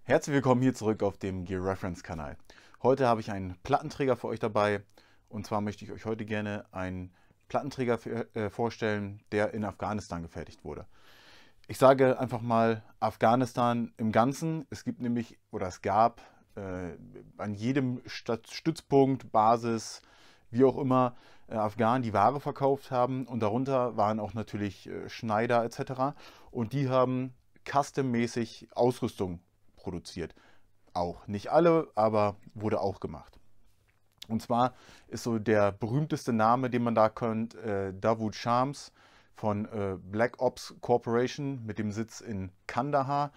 Herzlich willkommen hier zurück auf dem Gear Reference Kanal. Heute habe ich einen Plattenträger für euch dabei und zwar möchte ich euch heute gerne einen Plattenträger vorstellen, der in Afghanistan gefertigt wurde. Ich sage einfach mal Afghanistan im Ganzen. Es gibt nämlich oder es gab an jedem Stützpunkt, Basis, wie auch immer, Afghanen, die Ware verkauft haben und darunter waren auch natürlich Schneider etc. Und die haben custom-mäßig Ausrüstung produziert. Auch nicht alle, aber wurde auch gemacht. Und zwar ist so der berühmteste Name, den man da kennt, Dawood Shams von Black Ops Corporation mit dem Sitz in Kandahar.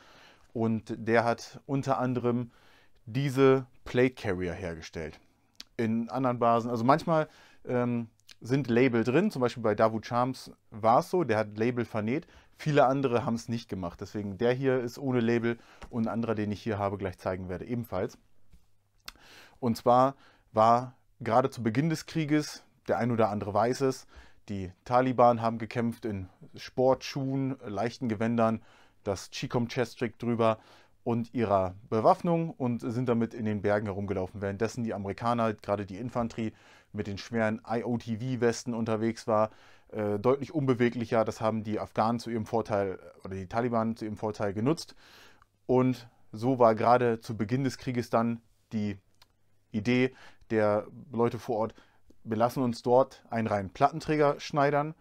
Und der hat unter anderem diese Plate Carrier hergestellt. In anderen Basen, also manchmal sind Label drin, zum Beispiel bei Dawood Shams war es so, der hat Label vernäht. Viele andere haben es nicht gemacht. Deswegen der hier ist ohne Label und ein anderer, den ich hier habe, gleich zeigen werde, ebenfalls. Und zwar war gerade zu Beginn des Krieges, der ein oder andere weiß es, die Taliban haben gekämpft in Sportschuhen, leichten Gewändern, das Chicom Chestrick drüber und ihrer Bewaffnung und sind damit in den Bergen herumgelaufen. Währenddessen die Amerikaner, gerade die Infanterie, mit den schweren IOTV-Westen unterwegs war, deutlich unbeweglicher. Das haben die Afghanen zu ihrem Vorteil oder die Taliban zu ihrem Vorteil genutzt. Und so war gerade zu Beginn des Krieges dann die Idee der Leute vor Ort, wir lassen uns dort einen reinen Plattenträger schneidern,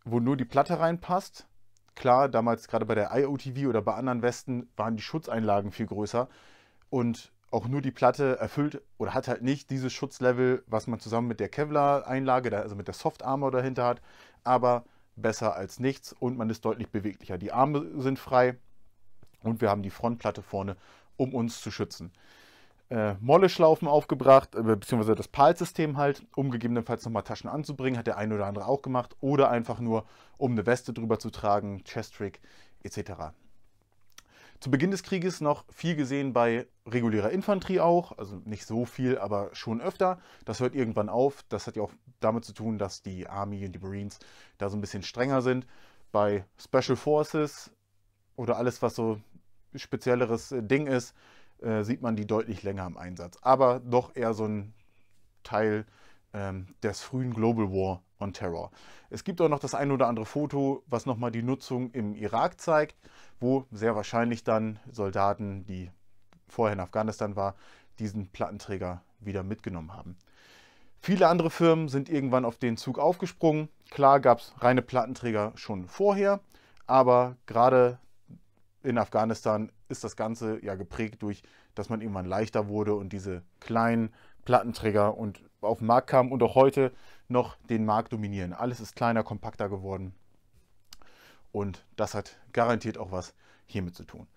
wo nur die Platte reinpasst. Klar, damals gerade bei der IOTV oder bei anderen Westen waren die Schutzeinlagen viel größer und auch nur die Platte erfüllt oder hat halt nicht dieses Schutzlevel, was man zusammen mit der Kevlar-Einlage, also mit der Soft Armor dahinter hat, aber besser als nichts und man ist deutlich beweglicher. Die Arme sind frei und wir haben die Frontplatte vorne, um uns zu schützen. Molle-Schlaufen aufgebracht, beziehungsweise das PAL-System halt, um gegebenenfalls nochmal Taschen anzubringen, hat der eine oder andere auch gemacht, oder einfach nur, um eine Weste drüber zu tragen, Chestrick etc. Zu Beginn des Krieges noch viel gesehen bei regulärer Infanterie auch, also nicht so viel, aber schon öfter. Das hört irgendwann auf. Das hat ja auch damit zu tun, dass die Army und die Marines da so ein bisschen strenger sind. Bei Special Forces oder alles, was so spezielleres Ding ist, sieht man die deutlich länger im Einsatz. Aber doch eher so ein Teil des frühen Global War on Terror. Es gibt auch noch das ein oder andere Foto, was nochmal die Nutzung im Irak zeigt, wo sehr wahrscheinlich dann Soldaten, die vorher in Afghanistan waren, diesen Plattenträger wieder mitgenommen haben. Viele andere Firmen sind irgendwann auf den Zug aufgesprungen. Klar gab es reine Plattenträger schon vorher, aber gerade in Afghanistan ist das Ganze ja geprägt durch, dass man irgendwann leichter wurde und diese kleinen Plattenträger und auf den Markt kamen und auch heute noch den Markt dominieren. Alles ist kleiner, kompakter geworden und das hat garantiert auch was hiermit zu tun.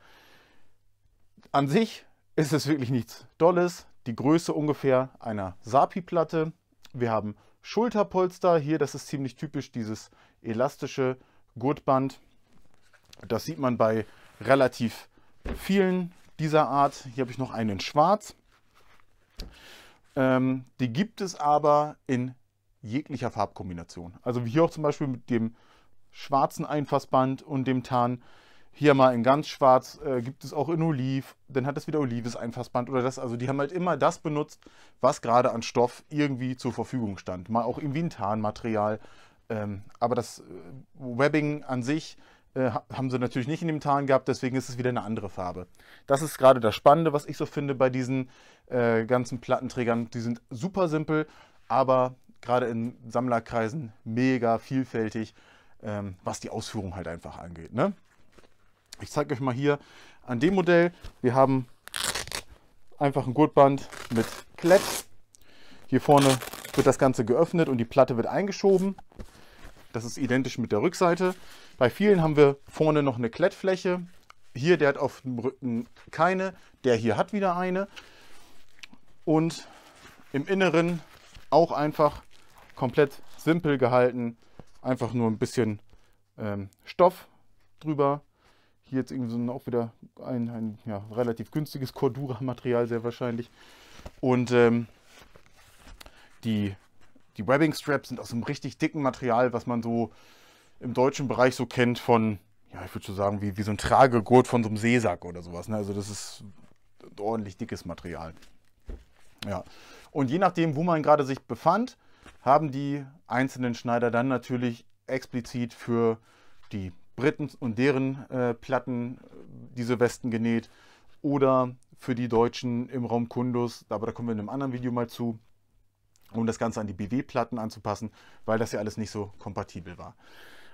An sich ist es wirklich nichts Dolles. Die Größe ungefähr einer SAPI-Platte. Wir haben Schulterpolster. Hier, das ist ziemlich typisch, dieses elastische Gurtband. Das sieht man bei relativ vielen dieser Art. Hier habe ich noch einen in schwarz. Die gibt es aber in jeglicher Farbkombination. Also wie hier auch zum Beispiel mit dem schwarzen Einfassband und dem Tarn. Hier mal in ganz schwarz, gibt es auch in Oliv. Dann hat es wieder olives Einfassband oder das. Also die haben halt immer das benutzt, was gerade an Stoff irgendwie zur Verfügung stand. Mal auch irgendwie ein Tarnmaterial. Aber das Webbing an sich haben sie natürlich nicht in dem Tarn gehabt, deswegen ist es wieder eine andere Farbe. Das ist gerade das Spannende, was ich so finde bei diesen ganzen Plattenträgern. Die sind super simpel, aber gerade in Sammlerkreisen mega vielfältig, was die Ausführung halt einfach angeht. Ne? Ich zeige euch mal hier an dem Modell. Wir haben einfach ein Gurtband mit Klett. Hier vorne wird das Ganze geöffnet und die Platte wird eingeschoben. Das ist identisch mit der Rückseite. Bei vielen haben wir vorne noch eine Klettfläche. Hier, der hat auf dem Rücken keine. Der hier hat wieder eine. Und im Inneren auch einfach komplett simpel gehalten. Einfach nur ein bisschen Stoff drüber. Hier jetzt irgendwie so auch wieder ein ja, relativ günstiges Cordura-Material, sehr wahrscheinlich. Und die Webbing Straps sind aus einem richtig dicken Material, was man so im deutschen Bereich so kennt von ja, ich würde schon sagen, wie so ein Tragegurt von so einem Seesack oder sowas. Ne? Also das ist ordentlich dickes Material. Ja. Und je nachdem, wo man gerade sich befand, haben die einzelnen Schneider dann natürlich explizit für die Briten und deren Platten diese Westen genäht oder für die Deutschen im Raum Kundus, aber da kommen wir in einem anderen Video mal zu, um das Ganze an die BW-Platten anzupassen, weil das ja alles nicht so kompatibel war.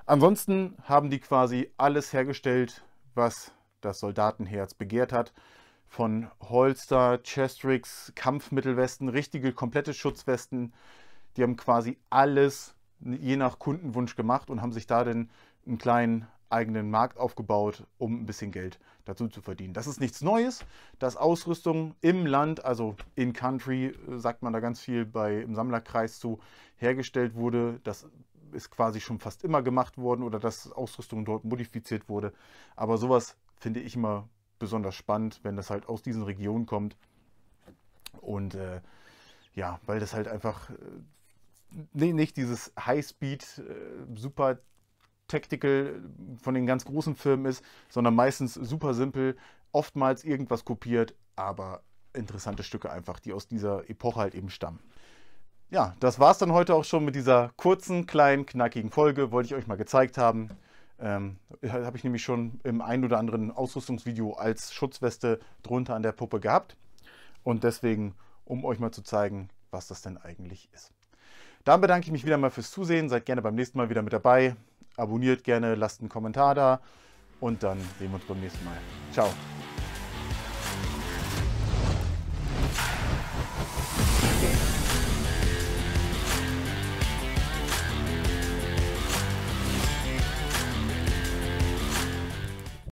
Ansonsten haben die quasi alles hergestellt, was das Soldatenherz begehrt hat. Von Holster, Chestrix, Kampfmittelwesten, richtige komplette Schutzwesten. Die haben quasi alles je nach Kundenwunsch gemacht und haben sich da dann einen kleinen eigenen Markt aufgebaut, um ein bisschen Geld dazu zu verdienen. Das ist nichts Neues, dass Ausrüstung im Land, also in Country, sagt man da ganz viel im Sammlerkreis zu, hergestellt wurde. Das ist quasi schon fast immer gemacht worden oder dass Ausrüstung dort modifiziert wurde. Aber sowas finde ich immer besonders spannend, wenn das halt aus diesen Regionen kommt. Und ja, weil das halt einfach nicht dieses High-Speed, super Tactical von den ganz großen Firmen ist, sondern meistens super simpel, oftmals irgendwas kopiert, aber interessante Stücke einfach, die aus dieser Epoche halt eben stammen. Ja, das war es dann heute auch schon mit dieser kurzen, kleinen, knackigen Folge. Wollte ich euch mal gezeigt haben. Habe ich nämlich schon im einen oder anderen Ausrüstungsvideo als Schutzweste drunter an der Puppe gehabt. Und deswegen, um euch mal zu zeigen, was das denn eigentlich ist. Dann bedanke ich mich wieder mal fürs Zusehen. Seid gerne beim nächsten Mal wieder mit dabei. Abonniert gerne, lasst einen Kommentar da. Und dann sehen wir uns beim nächsten Mal. Ciao.